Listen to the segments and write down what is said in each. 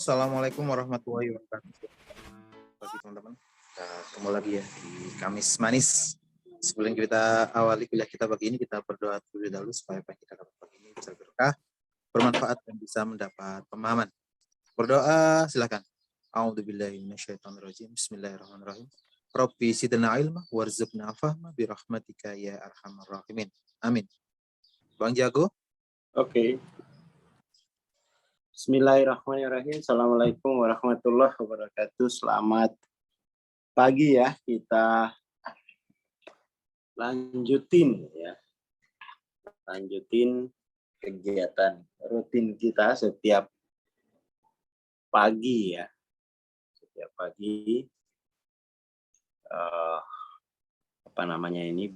Assalamualaikum warahmatullahi wabarakatuh. Bagi teman-teman, kita ketemu lagi ya di Kamis Manis. Sebelum kita awali kuliah kita pagi ini, kita berdoa terlebih dahulu supaya apa yang kita dapat pagi ini bisa berkah, bermanfaat dan bisa mendapat pemahaman. Berdoa silakan. A'udzubillahi minasyaitonirrajim. Bismillahirrahmanirrahim. Rabbi zidna ilma warzuqna fahma birahmatika ya arhamar rahimin. Amin. Bang Jago. Oke. Bismillahirrahmanirrahim. Assalamualaikum warahmatullahi wabarakatuh. Selamat pagi ya. Kita lanjutin kegiatan rutin kita setiap pagi ya. Setiap pagi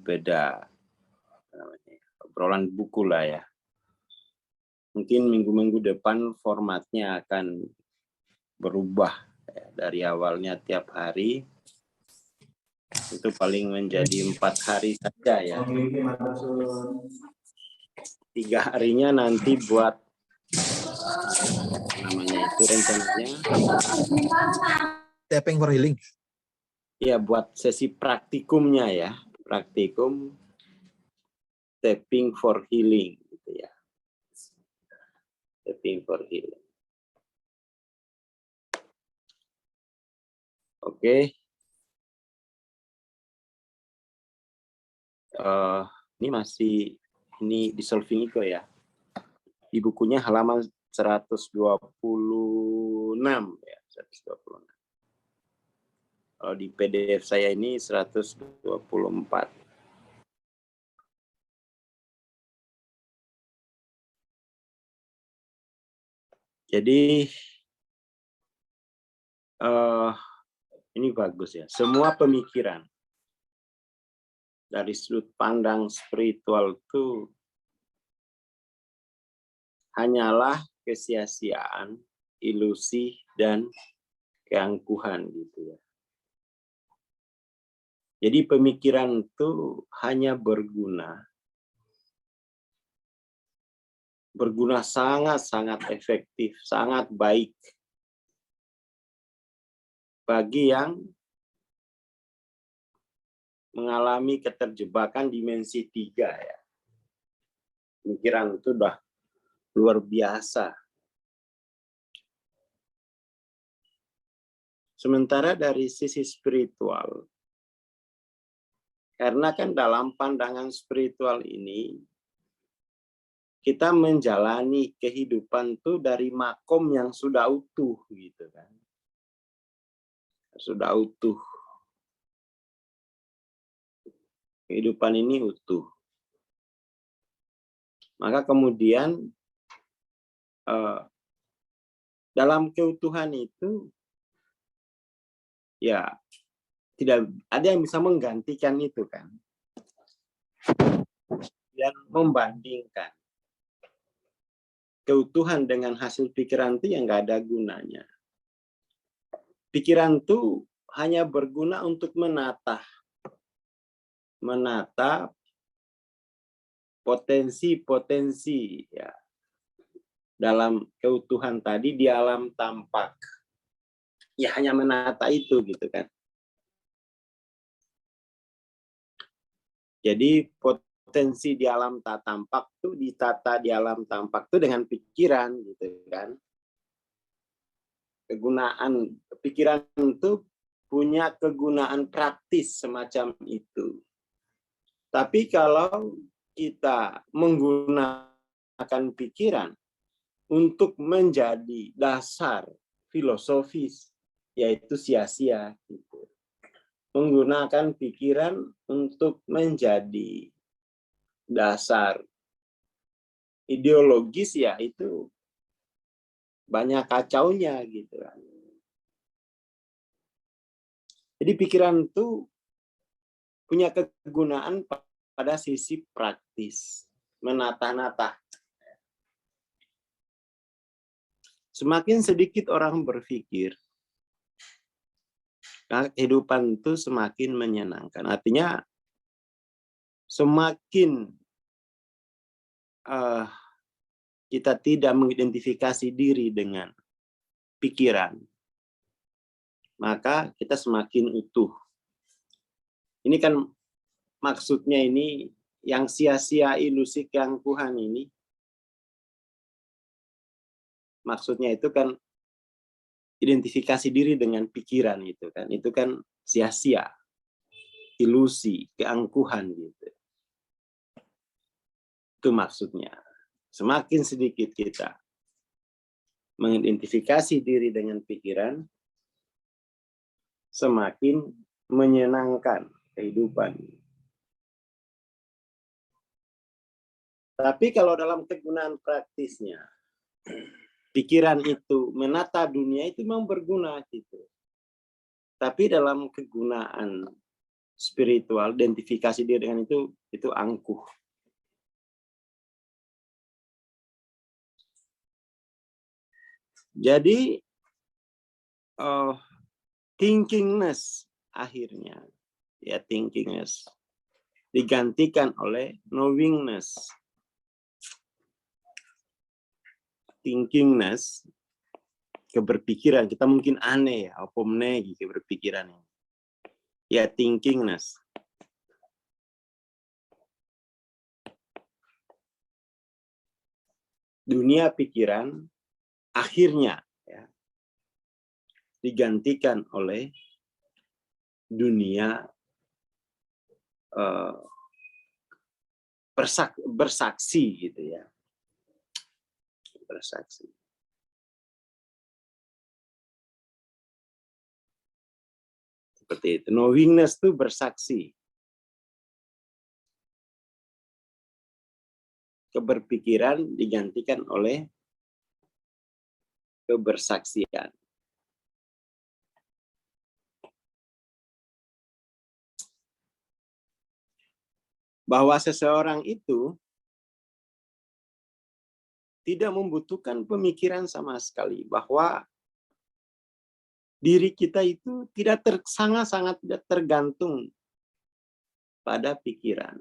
beda obrolan buku lah ya. Mungkin minggu-minggu depan formatnya akan berubah ya. Dari awalnya tiap hari itu paling menjadi 4 hari saja ya. 3 harinya nanti buat rencananya Tapping for healing. Ya, buat sesi praktikumnya ya. Praktikum tapping for healing gitu ya. Tapping for healing. Oke. Ini di Solving Iko ya. Di bukunya halaman 126 ya, 126. Kalau di PDF saya ini 124. Jadi ini bagus ya. Semua pemikiran dari sudut pandang spiritual itu hanyalah kesia-siaan, ilusi, dan keangkuhan gitu ya. Jadi pemikiran itu hanya berguna sangat-sangat efektif, sangat baik bagi yang mengalami keterjebakan dimensi 3 ya. Pemikiran itu udah luar biasa. Sementara dari sisi spiritual, karena kan dalam pandangan spiritual ini, kita menjalani kehidupan itu dari makom yang sudah utuh gitu kan. Sudah utuh. Kehidupan ini utuh. Maka kemudian dalam keutuhan itu ya tidak ada yang bisa menggantikan itu kan. Dan membandingkan keutuhan dengan hasil pikiran itu yang nggak ada gunanya. Pikiran itu hanya berguna untuk menata potensi-potensi ya dalam keutuhan tadi di alam tampak. Ya hanya menata itu gitu kan. Jadi potensi di alam tak tampak itu ditata di alam tampak itu dengan pikiran gitu kan. Kegunaan pikiran itu punya kegunaan praktis semacam itu. Tapi kalau kita menggunakan pikiran untuk menjadi dasar filosofis, yaitu sia-sia. Gitu. Menggunakan pikiran untuk menjadi dasar ideologis, ya itu banyak kacaunya gitu kan. Jadi pikiran itu punya kegunaan pada sisi praktis, menata-nata. Semakin sedikit orang berpikir, kehidupan itu semakin menyenangkan. Artinya semakin kita tidak mengidentifikasi diri dengan pikiran, maka kita semakin utuh. Ini kan maksudnya ini yang sia-sia ilusi keangkuhan ini. Maksudnya itu kan identifikasi diri dengan pikiran itu kan sia-sia, ilusi, keangkuhan gitu. Itu maksudnya. Semakin sedikit kita mengidentifikasi diri dengan pikiran, semakin menyenangkan kehidupan. Tapi kalau dalam kegunaan praktisnya, pikiran itu menata dunia itu memang berguna gitu. Tapi dalam kegunaan spiritual, identifikasi diri dengan itu angkuh. Jadi thinkingness akhirnya, ya thinkingness digantikan oleh knowingness. Thinkingness, keberpikiran, kita mungkin aneh ya, apa menegi keberpikiran ini. Ya thinkingness. Dunia pikiran akhirnya ya, digantikan oleh dunia bersaksi gitu ya. Bersaksi. Seperti itu. Knowingness itu bersaksi. Keberpikiran digantikan oleh kebersaksian. Bahwa seseorang itu tidak membutuhkan pemikiran sama sekali, bahwa diri kita itu sangat tidak tergantung pada pikiran.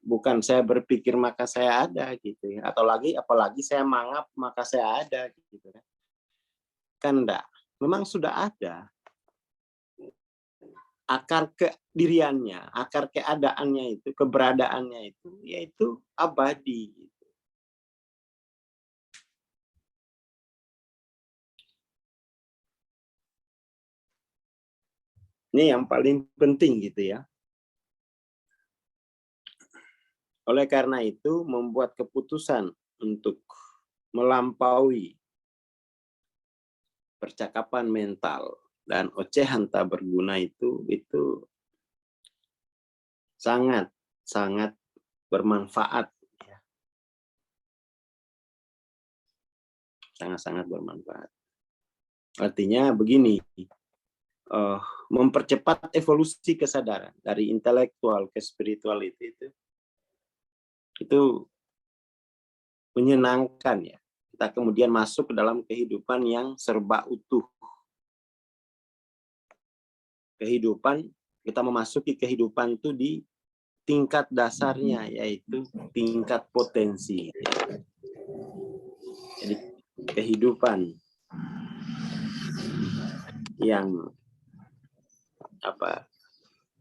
Bukan saya berpikir maka saya ada gitu ya, atau apalagi saya mangap maka saya ada gitu kan. Kan enggak, memang sudah ada. Akar kediriannya, akar keadaannya itu, keberadaannya itu, yaitu abadi. Ini yang paling penting gitu ya. Oleh karena itu, membuat keputusan untuk melampaui percakapan mental dan ocehan tak berguna itu sangat bermanfaat. Sangat-sangat bermanfaat. Artinya begini, mempercepat evolusi kesadaran dari intelektual ke spiritual itu menyenangkan ya. Kita kemudian masuk ke dalam kehidupan yang serba utuh. Kita memasuki kehidupan itu di tingkat dasarnya, yaitu tingkat potensi. Jadi kehidupan yang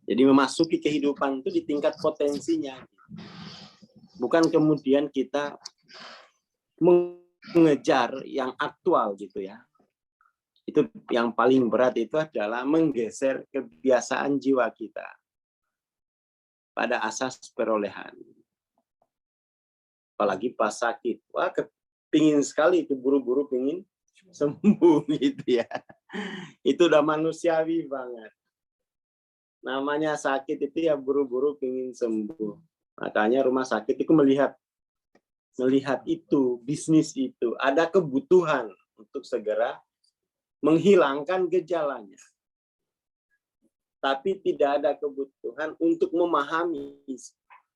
jadi memasuki kehidupan itu di tingkat potensinya. Bukan kemudian kita mengejar yang aktual gitu ya. Itu yang paling berat itu adalah menggeser kebiasaan jiwa kita pada asas perolehan. Apalagi pas sakit. Wah, kepingin sekali itu buru-buru pingin sembuh gitu ya. Itu udah manusiawi banget. Namanya sakit itu ya buru-buru pingin sembuh. Makanya rumah sakit itu melihat itu, bisnis itu, ada kebutuhan untuk segera menghilangkan gejalanya. Tapi tidak ada kebutuhan untuk memahami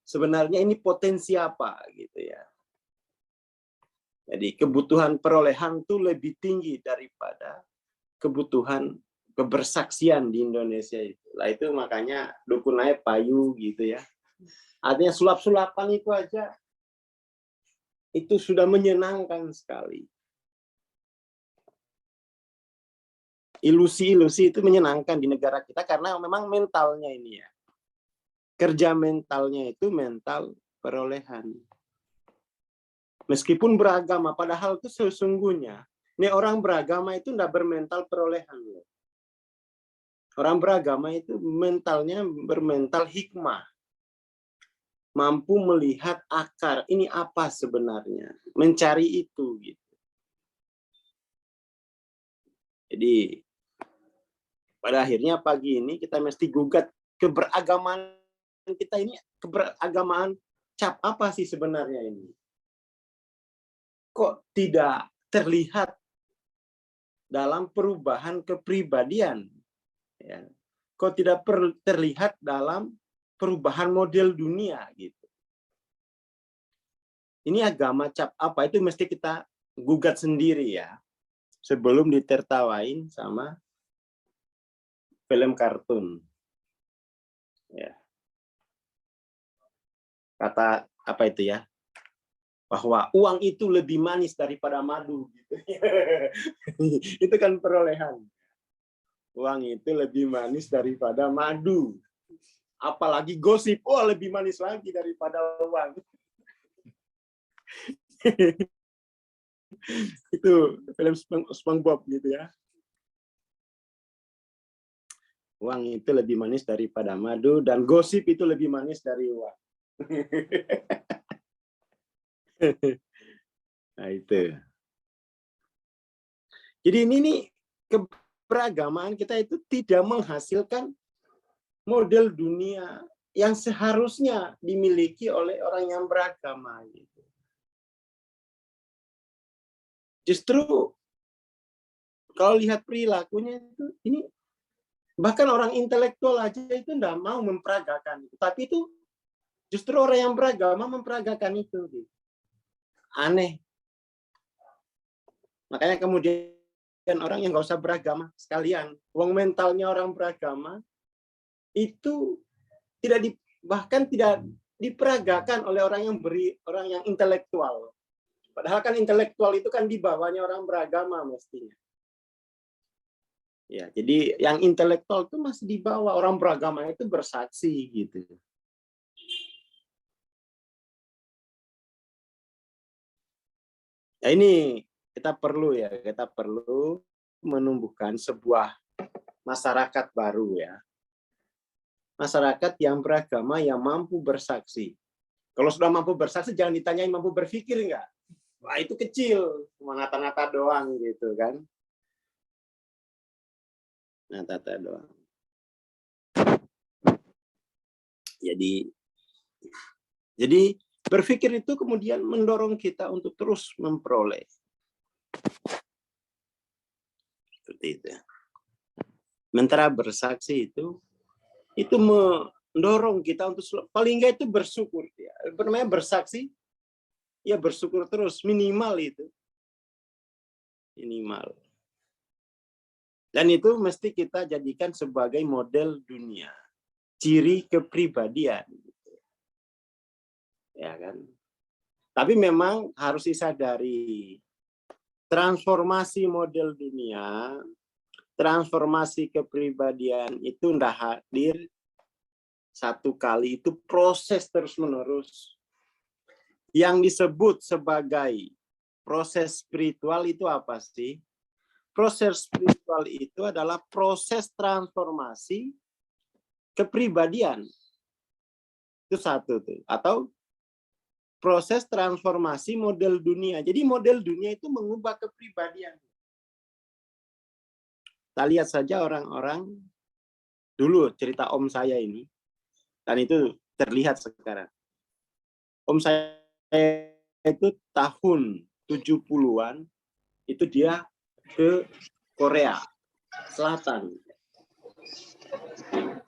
sebenarnya ini potensi apa gitu ya. Jadi kebutuhan perolehan itu lebih tinggi daripada kebutuhan kebersaksian di Indonesia itu. Lah itu makanya dukunnya payu gitu ya. Artinya sulap-sulapan itu aja itu sudah menyenangkan sekali. ilusi-ilusi itu menyenangkan di negara kita karena memang mentalnya ini ya. Kerja mentalnya itu mental perolehan. Meskipun beragama, padahal itu sesungguhnya ini orang beragama itu tidak bermental perolehan. Orang beragama itu mentalnya bermental hikmah. Mampu melihat akar, ini apa sebenarnya. Mencari itu. Gitu. Jadi, pada akhirnya pagi ini kita mesti gugat keberagamaan kita ini, keberagamaan cap apa sih sebenarnya ini? Kok tidak terlihat dalam perubahan kepribadian? Ya. Kok tidak terlihat dalam perubahan model dunia gitu. Ini agama cap apa itu mesti kita gugat sendiri ya. Sebelum ditertawain sama film kartun. Ya. Kata apa itu ya? Bahwa uang itu lebih manis daripada madu gitu. Itu kan perolehan. Uang itu lebih manis daripada madu. Apalagi gosip, oh lebih manis lagi daripada uang. Itu film SpongeBob gitu ya. Uang itu lebih manis daripada madu dan gosip itu lebih manis dari uang. Nah itu. Jadi ini nih keberagaman kita itu tidak menghasilkan model dunia yang seharusnya dimiliki oleh orang yang beragama. Gitu. Justru kalau lihat perilakunya itu, ini bahkan orang intelektual aja itu tidak mau memperagakan itu. Tapi itu justru orang yang beragama memperagakan itu. Gitu. Aneh. Makanya kemudian orang yang nggak usah beragama sekalian. Uang mentalnya orang beragama itu bahkan tidak diperagakan oleh orang yang intelektual. Padahal kan intelektual itu kan di bawahnya orang beragama mestinya. Ya, jadi yang intelektual itu masih di bawah orang beragama itu bersaksi gitu. Nah, ini kita perlu menumbuhkan sebuah masyarakat baru ya. Masyarakat yang beragama yang mampu bersaksi. Kalau sudah mampu bersaksi jangan ditanyain mampu berpikir enggak. Wah, itu kecil, cuma nata-nata doang gitu kan. Nata-nata doang. Jadi berpikir itu kemudian mendorong kita untuk terus memperoleh. Seperti itu. Sementara bersaksi itu mendorong kita untuk paling enggak itu bersyukur ya. Namanya bersaksi ya bersyukur terus minimal itu. Minimal. Dan itu mesti kita jadikan sebagai model dunia, ciri kepribadian. Ya kan? Tapi memang harus disadari transformasi model dunia, transformasi kepribadian itu tidak hadir satu kali, itu proses terus-menerus. Yang disebut sebagai proses spiritual itu apa sih? Proses spiritual itu adalah proses transformasi kepribadian. Itu satu tuh. Atau proses transformasi model dunia. Jadi model dunia itu mengubah kepribadian. Kita lihat saja orang-orang dulu cerita om saya ini. Dan itu terlihat sekarang. Om saya itu tahun 70-an itu dia ke Korea Selatan.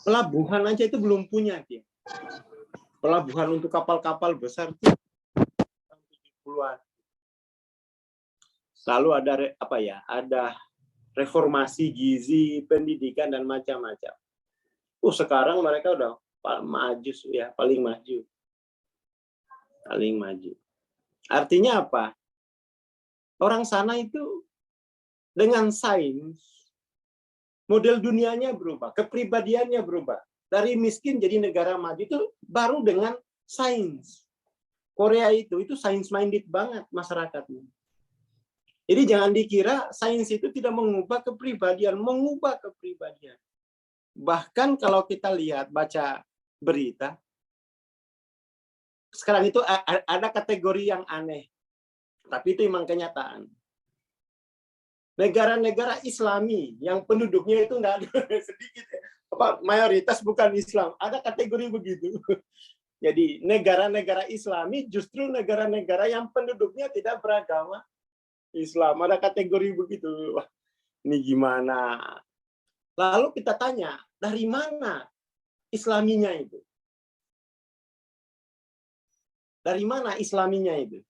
Pelabuhan aja itu belum punya dia. Pelabuhan untuk kapal-kapal besar itu 70-an. Lalu ada ada reformasi gizi, pendidikan dan macam-macam. Sekarang mereka udah maju ya, paling maju. Paling maju. Artinya apa? Orang sana itu dengan sains Model dunianya berubah, kepribadiannya berubah. Dari miskin jadi negara maju itu baru dengan sains. Korea itu sains minded banget masyarakatnya. Jadi jangan dikira sains itu tidak mengubah kepribadian, mengubah kepribadian. Bahkan kalau kita lihat, baca berita, sekarang itu ada kategori yang aneh. Tapi itu memang kenyataan. Negara-negara Islami yang penduduknya itu enggak ada sedikit, mayoritas bukan Islam, ada kategori begitu. Jadi negara-negara Islami justru negara-negara yang penduduknya tidak beragama Islam, ada kategori begitu. Wah, ini gimana? Lalu kita tanya, dari mana Islaminya itu? Dari mana Islaminya itu?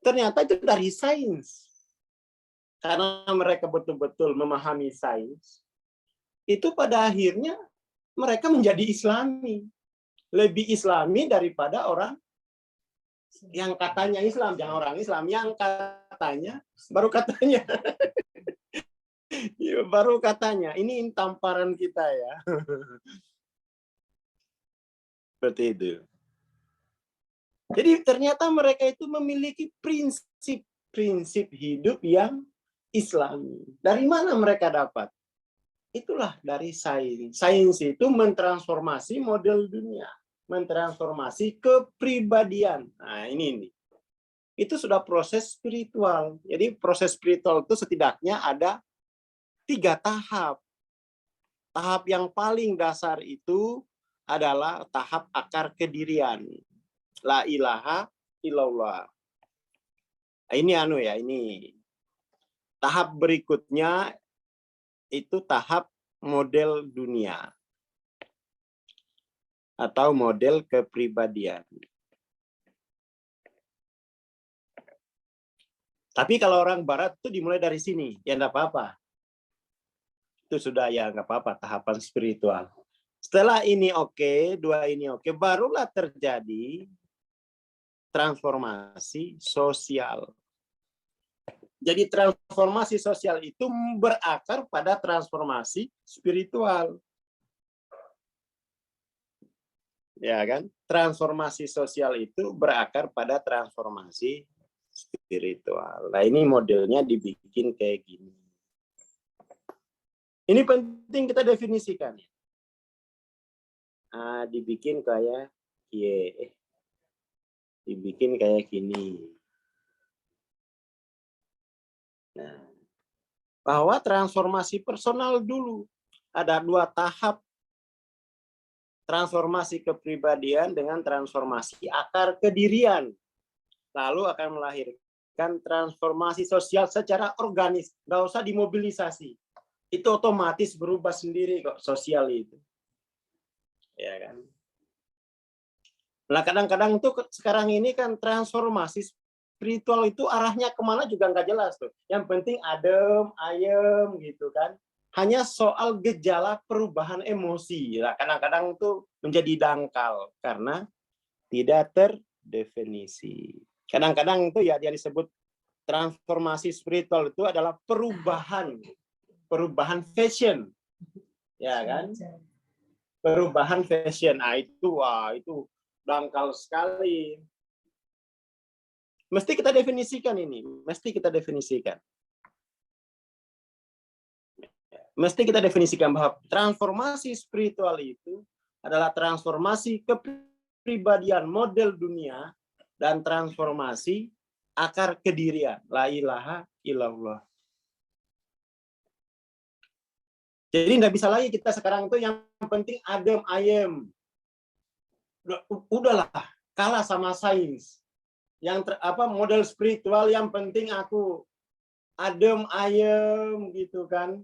Ternyata itu dari sains. Karena mereka betul-betul memahami sains, itu pada akhirnya mereka menjadi Islami. Lebih Islami daripada orang yang katanya Islam. Jangan orang Islam, yang katanya, baru katanya. Baru katanya, ini tamparan kita ya. Seperti itu. Jadi ternyata mereka itu memiliki prinsip hidup yang Islami. Dari mana mereka dapat? Itulah dari sains. Sains itu mentransformasi model dunia, mentransformasi kepribadian. Nah, ini. Itu sudah proses spiritual. Jadi proses spiritual itu setidaknya ada 3 tahap. Tahap yang paling dasar itu adalah tahap akar kedirian. La ilaha illallah. Ini ini. Tahap berikutnya itu tahap model dunia atau model kepribadian. Tapi kalau orang barat itu dimulai dari sini, ya enggak apa-apa. Itu sudah ya enggak apa-apa, tahapan spiritual. Setelah ini oke, 2 ini oke, barulah terjadi transformasi sosial. Jadi transformasi sosial itu berakar pada transformasi spiritual. Ya kan? Transformasi sosial itu berakar pada transformasi spiritual. Nah, ini modelnya dibikin kayak gini. Ini penting kita definisikan. Nah, dibikin kayak dibikin kayak gini. Nah, bahwa transformasi personal dulu ada 2 tahap, transformasi kepribadian dengan transformasi akar kedirian, lalu akan melahirkan transformasi sosial secara organis, nggak usah dimobilisasi, itu otomatis berubah sendiri kok sosial itu, ya kan? Nah kadang-kadang tuh sekarang ini kan transformasi spiritual itu arahnya kemana juga nggak jelas tuh. Yang penting adem, ayem gitu kan. Hanya soal gejala perubahan emosi. Nah, kadang-kadang tuh menjadi dangkal karena tidak terdefinisi. Kadang-kadang itu ya dia disebut transformasi spiritual itu adalah perubahan fashion. Ya kan? Perubahan fashion. Nah, itu dangkal sekali. Mesti kita definisikan ini, mesti kita definisikan. Mesti kita definisikan bahwa transformasi spiritual itu adalah transformasi kepribadian model dunia dan transformasi akar kedirian. La ilaha illallah. Jadi nggak bisa lagi kita sekarang tuh yang penting adem ayem. Udahlah, kalah sama sains. Yang model spiritual yang penting aku adem ayem gitu kan.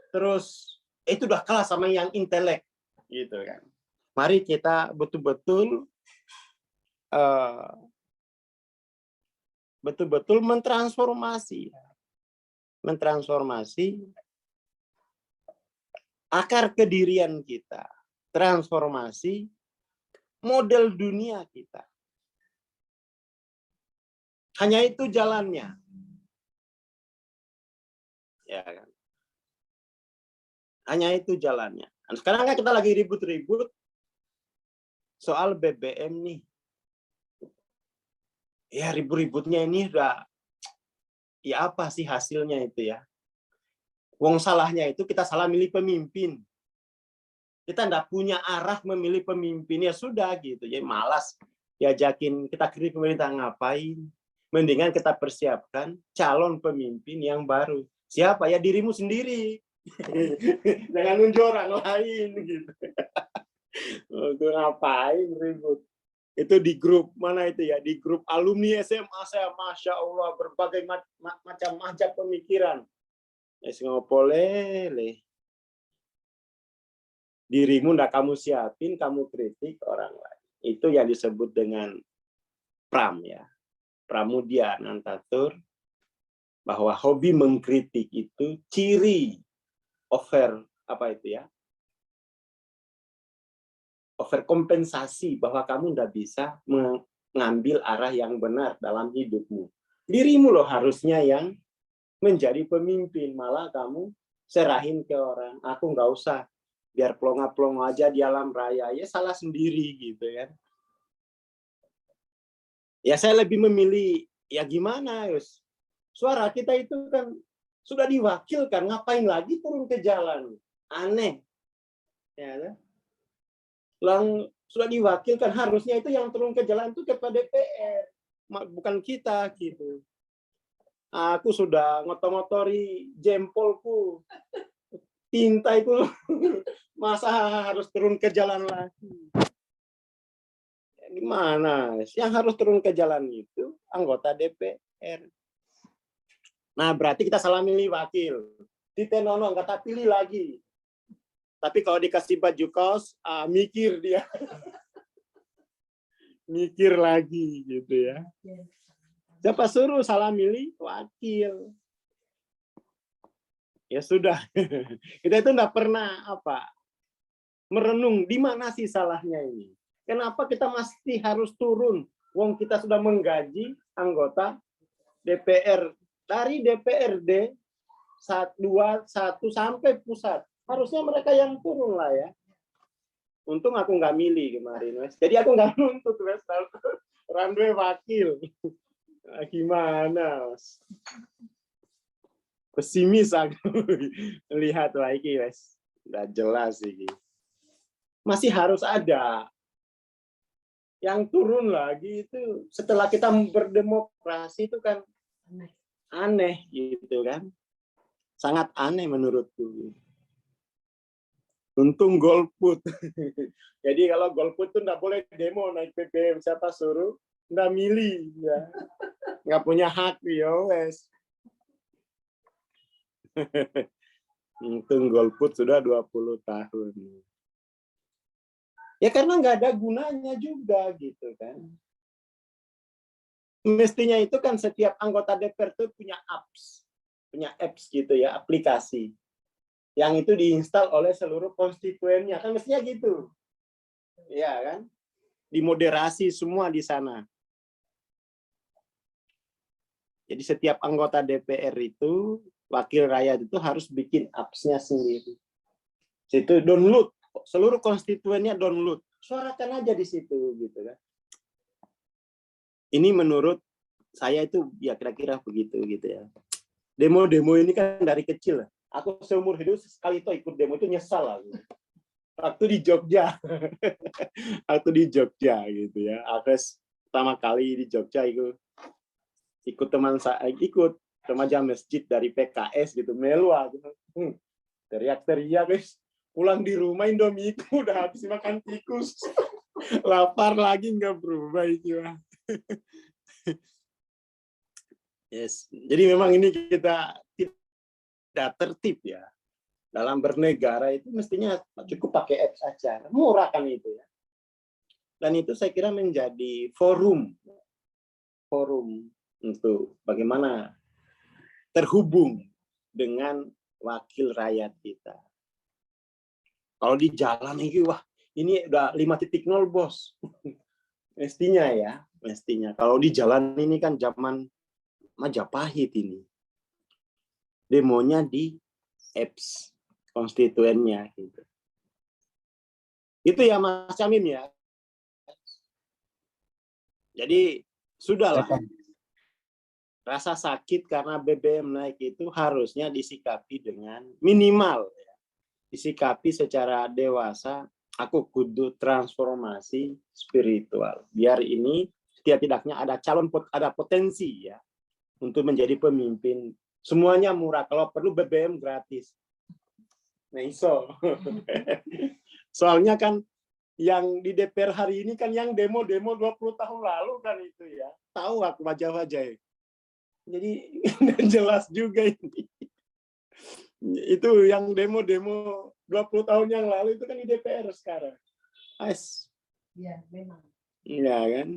Terus itu udah kalah sama yang intelek gitu kan. Mari kita betul-betul mentransformasi akar kedirian kita, transformasi model dunia kita. Hanya itu jalannya. Ya kan? Hanya itu jalannya. Nah, sekarang kan kita lagi ribut-ribut soal BBM nih. Ya ribut-ributnya ini udah, ya apa sih hasilnya itu ya? Wong salahnya itu kita salah milih pemimpin. Kita nggak punya arah memilih pemimpin, ya sudah gitu. Jadi malas diajakin kita kritik pemerintah, ngapain? Mendingan kita persiapkan calon pemimpin yang baru. Siapa? Ya dirimu sendiri. Jangan nunjuk orang lain gitu. Itu ngapain ribut? Itu di grup mana itu ya? Di grup alumni SMA saya, Masya Allah, berbagai macam pemikiran. Ya ngopolele. Dirimu ndak kamu siapin, kamu kritik orang lain. Itu yang disebut dengan pram ya. Pramudia Nantatur, bahwa hobi mengkritik itu ciri over apa itu ya? Overkompensasi, bahwa kamu ndak bisa mengambil arah yang benar dalam hidupmu. Dirimu loh harusnya yang menjadi pemimpin, malah kamu serahin ke orang. Aku nggak usah, biar plonga-plongo aja di alam raya, ya salah sendiri gitu kan. Ya saya lebih memilih, ya gimana Yus, suara kita itu kan sudah diwakilkan, ngapain lagi turun ke jalan, aneh ya. Sudah diwakilkan, harusnya itu yang turun ke jalan itu kepada DPR, bukan kita gitu. Aku sudah ngotor-ngotori jempolku, tinta itu masa harus turun ke jalan lagi? Gimana? Yang harus turun ke jalan itu anggota DPR. Nah, berarti kita salah milih wakil. Ditenono, kata pilih lagi. Tapi kalau dikasih baju kaos, mikir dia. Mikir lagi gitu ya. Siapa suruh salah milih wakil? Ya sudah. Kita itu enggak pernah merenung di mana sih salahnya ini. Kenapa kita masih harus turun? Wong kita sudah menggaji anggota DPR dari DPRD 1 sampai pusat. Harusnya mereka yang turun lah ya. Untung aku nggak milih kemarin, Mas. Jadi aku nggak nuntut, Mas. Randwe wakil. Nah, gimana, Mas? Pesimis aku lihat lagi, Mas. Udah jelas ini. Masih harus ada yang turun lagi itu setelah kita berdemokrasi itu kan aneh gitu kan, sangat aneh menurutku. Untung golput. Jadi kalau golput tuh nggak boleh demo naik BBM, siapa suruh nggak milih ya, nggak punya hak ya wes. Untung golput sudah 20 tahun. Ya karena nggak ada gunanya juga gitu kan. Mestinya itu kan setiap anggota DPR itu punya apps gitu ya, aplikasi yang itu diinstal oleh seluruh konstituennya, kan mestinya gitu. Ya kan? Dimoderasi semua di sana. Jadi setiap anggota DPR itu, wakil rakyat itu harus bikin apps-nya sendiri. Situ download, seluruh konstituennya download. Suarakan aja di situ gitu kan. Ini menurut saya itu ya kira-kira begitu gitu ya. Demo-demo ini kan dari kecil. Aku seumur hidup sekali itu ikut demo itu nyesal aku. Waktu di Jogja. Waktu di Jogja gitu ya. Aku pertama kali di Jogja ikut teman saya, ikut remaja masjid dari PKS gitu, melu aku. Teriak-teriak guys. Pulang di rumah Indomie udah habis makan tikus. Lapar lagi nggak berubah itu. Yes. Jadi memang ini kita tidak tertib ya. Dalam bernegara itu mestinya cukup pakai apps aja. Murah kan itu ya. Dan itu saya kira menjadi forum untuk bagaimana terhubung dengan wakil rakyat kita. Kalau di jalan ini, wah ini udah 5.0 bos. Mestinya ya, mestinya. Kalau di jalan ini kan zaman Majapahit ini. Demonya di apps. konstituennya gitu. Itu ya Mas Camim ya. Jadi sudahlah. Rasa sakit karena BBM naik itu harusnya disikapi dengan minimal ya. Disikapi secara dewasa, aku kudu transformasi spiritual. Biar ini setidaknya ada ada potensi ya untuk menjadi pemimpin. Semuanya murah, kalau perlu BBM gratis. Nah, iso. Soalnya kan yang di DPR hari ini kan yang demo-demo 20 tahun lalu kan itu ya. Tahu aku wajah-wajah. Jadi jelas juga ini. Itu yang demo-demo 20 tahun yang lalu itu kan di DPR sekarang. Iya, memang. Iya kan?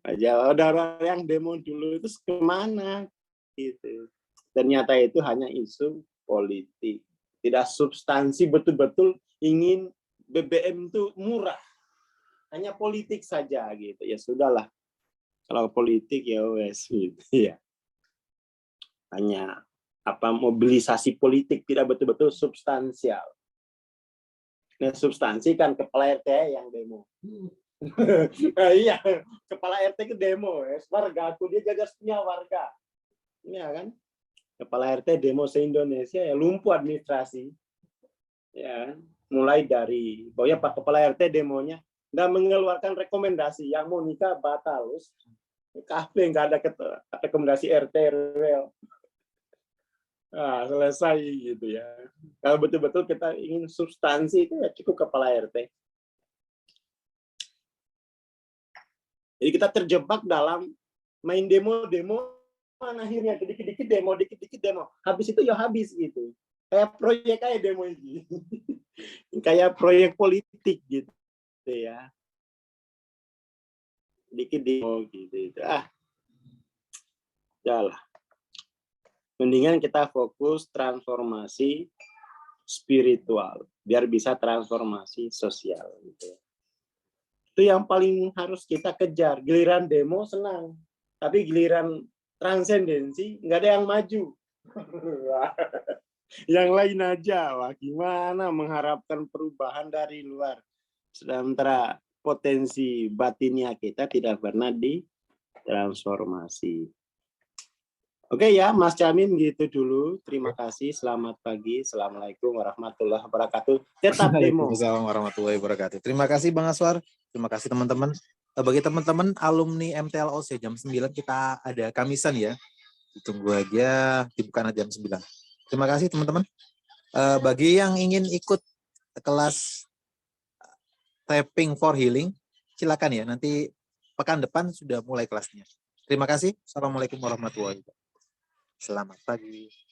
Aja ada orang yang demo dulu itu kemana gitu. Ternyata itu hanya isu politik. Tidak substansi, betul-betul ingin BBM itu murah. Hanya politik saja gitu. Ya sudahlah. Kalau politik ya wes gitu ya. Hanya mobilisasi politik, tidak betul-betul substansial. Nah, substansi kan kepala RT yang demo. Iya, kepala RT ke demo, warga aku dia jaga punya warga. Iya kan? Kepala RT demo se-Indonesia ya lumpuh administrasi. Ya, mulai dari bahwa Pak Kepala RT demonya nggak mengeluarkan rekomendasi yang mau nikah batal. Kafe nggak ada rekomendasi RT RW. Nah, selesai gitu ya. Kalau betul-betul kita ingin substansi itu ya cukup kepala RT. Jadi kita terjebak dalam main demo-demo, akhirnya dikit-dikit demo. Habis itu ya habis gitu. Kayak proyek kayak demo ini. Kayak proyek politik gitu ya. Dikit demo gitu. Jalan. Mendingan kita fokus transformasi spiritual biar bisa transformasi sosial gitu. Itu yang paling harus kita kejar. Giliran demo senang, tapi giliran transendensi nggak ada yang maju. Yang lain aja, wah gimana mengharapkan perubahan dari luar. Sementara potensi batinnya kita tidak pernah ditransformasi. Oke ya, Mas Camim gitu dulu. Terima kasih. Selamat pagi. Assalamualaikum warahmatullahi wabarakatuh. Tetap demo. Waalaikumsalam warahmatullahi wabarakatuh. Terima kasih Bang Aswar. Terima kasih teman-teman. Bagi teman-teman alumni MTLOC jam 9 kita ada kamisan ya. Ditunggu aja, dibuka jam 9. Terima kasih teman-teman. Bagi yang ingin ikut kelas Tapping for Healing, silakan ya. Nanti pekan depan sudah mulai kelasnya. Terima kasih. Assalamualaikum warahmatullahi wabarakatuh. Selamat pagi.